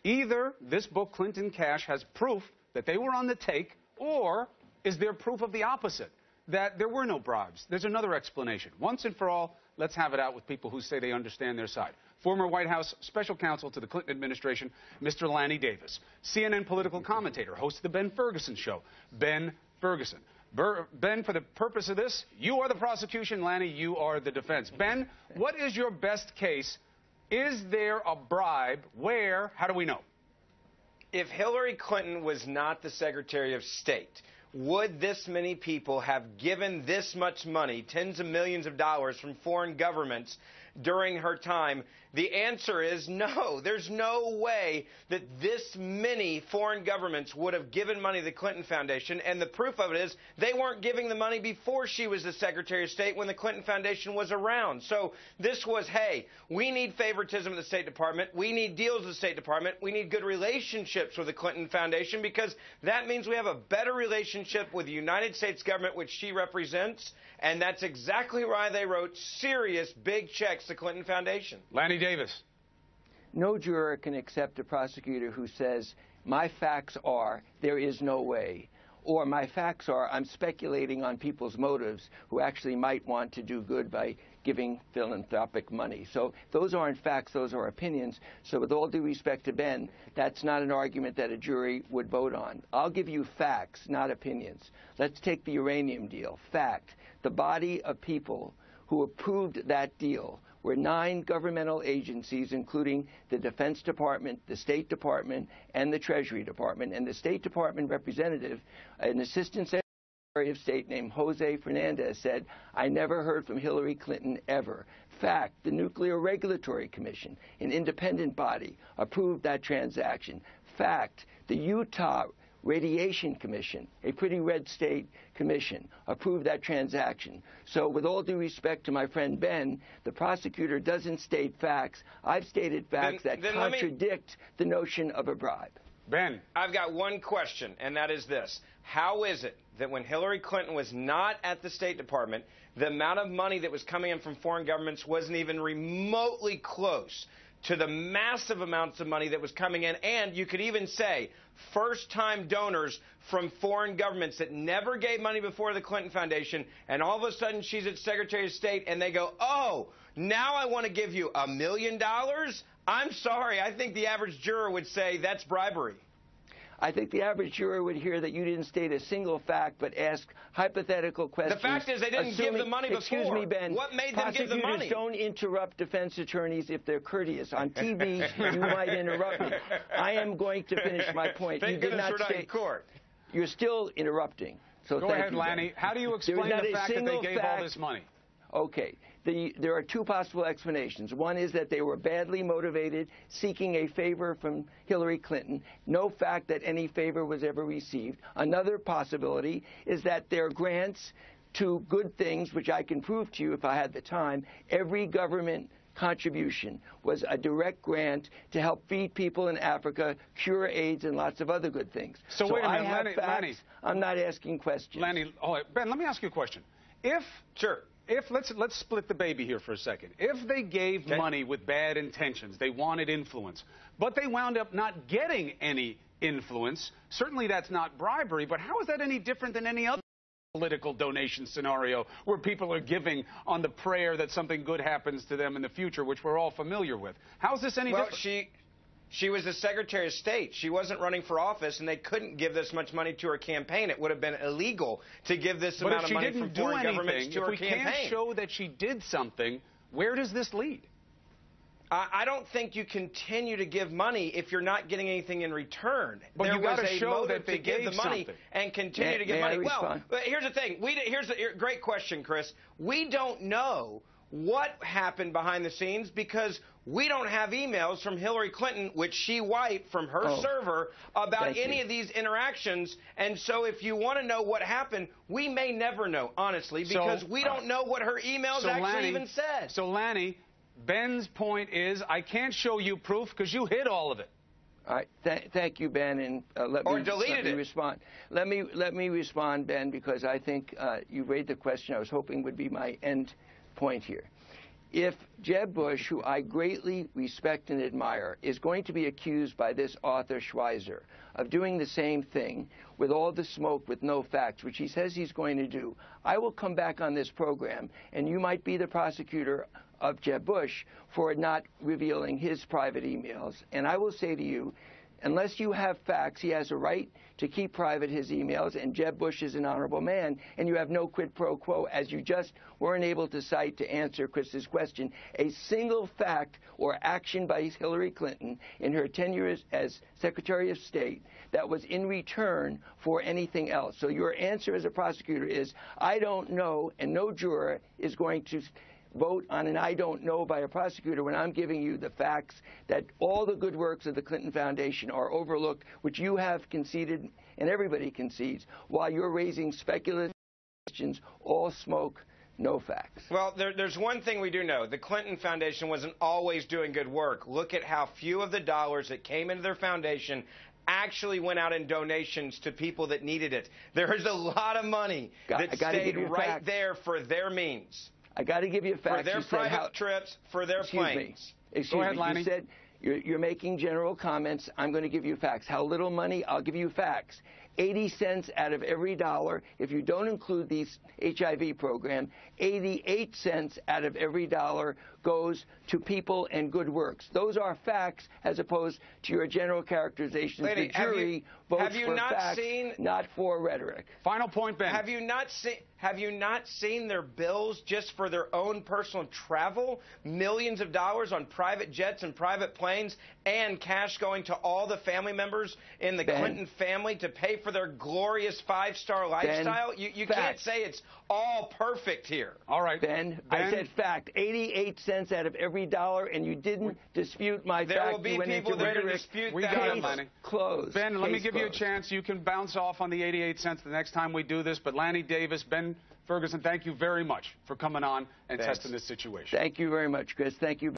Either this book, Clinton Cash, has proof that they were on the take, or is there proof of the opposite, that there were no bribes? There's another explanation. Once and for all, let's have it out with people who say they understand their side. Former White House special counsel to the Clinton administration, Mr. Lanny Davis. CNN political commentator, host of the Ben Ferguson Show, Ben Ferguson. Ben, for the purpose of this, you are the prosecution. Lanny, you are the defense. Ben, what is your best case? Is there a bribe? Where? How do we know? If Hillary Clinton was not the Secretary of State, would this many people have given this much money, tens of millions of dollars from foreign governments during her time? The answer is no. There's no way that this many foreign governments would have given money to the Clinton Foundation, and the proof of it is they weren't giving the money before she was the Secretary of State when the Clinton Foundation was around. So this was, hey, we need favoritism at the State Department. We need deals with the State Department. We need good relationships with the Clinton Foundation, because that means we have a better relationship with the United States government, which she represents, and that's exactly why they wrote serious big checks to the Clinton Foundation. Lanny Davis. No juror can accept a prosecutor who says, my facts are there is no way, or my facts are I'm speculating on people's motives who actually might want to do good by giving philanthropic money. So those aren't facts, those are opinions. So with all due respect to Ben, that's not an argument that a jury would vote on. I'll give you facts, not opinions. Let's take the uranium deal. Fact, the body of people who approved that deal were 9 governmental agencies, including the Defense Department, the State Department, and the Treasury Department. And the State Department representative, an assistant Secretary of State named Jose Fernandez, said, I never heard from Hillary Clinton ever. Fact, the Nuclear Regulatory Commission, an independent body, approved that transaction. Fact, the Utah Radiation Commission, a pretty red state commission, approved that transaction. So with all due respect to my friend Ben, the prosecutor doesn't state facts. I've stated facts that contradict the notion of a bribe. Ben. I've got one question, and that is this. How is it that when Hillary Clinton was not at the State Department, the amount of money that was coming in from foreign governments wasn't even remotely close to the massive amounts of money that was coming in? And you could even say first-time donors from foreign governments that never gave money before the Clinton Foundation, and all of a sudden she's at Secretary of State and they go, oh, now I want to give you $1 million? I'm sorry, I think the average juror would say that's bribery. I think the average juror would hear that you didn't state a single fact, but ask hypothetical questions. The fact is they didn't give the money before. Excuse me, Ben. What made them give the money? Prosecutors don't interrupt defense attorneys if they're courteous. On TV, you might interrupt me. I am going to finish my point. Thank goodness we're not in court. You're still interrupting. So go ahead, Lanny. How do you explain the fact that they gave all this money? Okay. There are 2 possible explanations. One is that they were badly motivated, seeking a favor from Hillary Clinton. No fact that any favor was ever received. Another possibility is that their grants to good things, which I can prove to you if I had the time, every government contribution was a direct grant to help feed people in Africa, cure AIDS, and lots of other good things. So wait a minute, I have facts. Lanny. I'm not asking questions. Lanny, Ben, let me ask you a question. Let's split the baby here for a second. If they gave money with bad intentions, they wanted influence, but they wound up not getting any influence, certainly that's not bribery, but how is that any different than any other political donation scenario where people are giving on the prayer that something good happens to them in the future, which we're all familiar with? How is this any different? She was the Secretary of State. She wasn't running for office, and they couldn't give this much money to her campaign. It would have been illegal to give this amount of money from foreign governments to her campaign. If we can't show that she did something, where does this lead? I don't think you continue to give money if you're not getting anything in return. But you got to show that they give the money and continue to give money. Well, here's the thing. Here's a great question, Chris. We don't know what happened behind the scenes because we don't have emails from Hillary Clinton, which she wiped from her server, about any of these interactions. And so if you want to know what happened, we may never know, honestly, because we don't know what her emails actually even said. So, Lanny, Ben's point is I can't show you proof because you hid all of it. All right. Thank you, Ben, and let me respond. Let me respond, Ben, because I think you raised the question I was hoping would be my end point here. if Jeb Bush, who I greatly respect and admire, is going to be accused by this Arthur Schweizer of doing the same thing with all the smoke with no facts, which he says he's going to do, I will come back on this program, and you might be the prosecutor of Jeb Bush for not revealing his private emails. And I will say to you, unless you have facts, he has a right to keep private his emails, and Jeb Bush is an honorable man, and you have no quid pro quo, as you just weren't able to cite to answer Chris's question, a single fact or action by Hillary Clinton in her tenure as Secretary of State that was in return for anything else. So your answer as a prosecutor is, I don't know, and no juror is going to vote on an I don't know by a prosecutor when I'm giving you the facts that all the good works of the Clinton Foundation are overlooked, which you have conceded and everybody concedes, while you're raising speculative questions, all smoke, no facts. Well, there's one thing we do know. The Clinton Foundation wasn't always doing good work. Look at how few of the dollars that came into their foundation actually went out in donations to people that needed it. There is a lot of money that stayed right there for their means. I got to give you facts. For their private trips, for their planes. Excuse me. Lanny. You said you're making general comments. I'm going to give you facts. How little money? I'll give you facts. 80 cents out of every dollar, if you don't include the HIV program, 88 cents out of every dollar goes to people and good works. Those are facts as opposed to your general characterizations. Lanny, the jury votes for facts, not for rhetoric. Final point, Ben. Have you not seen their bills just for their own personal travel? Millions of dollars on private jets and private planes, and cash going to all the family members in the Clinton family to pay for their glorious five-star lifestyle? You can't say it's all perfect here. All right. Ben, I said fact. 88 cents out of every dollar, and you didn't dispute my fact. There will be people that are dispute that. Got it, Lanny. Closed. Ben, let me give you a chance. You can bounce off on the 88 cents the next time we do this. But Lanny Davis, Ben Ferguson, thank you very much for coming on and testing this situation. Thank you very much, Chris. Thank you.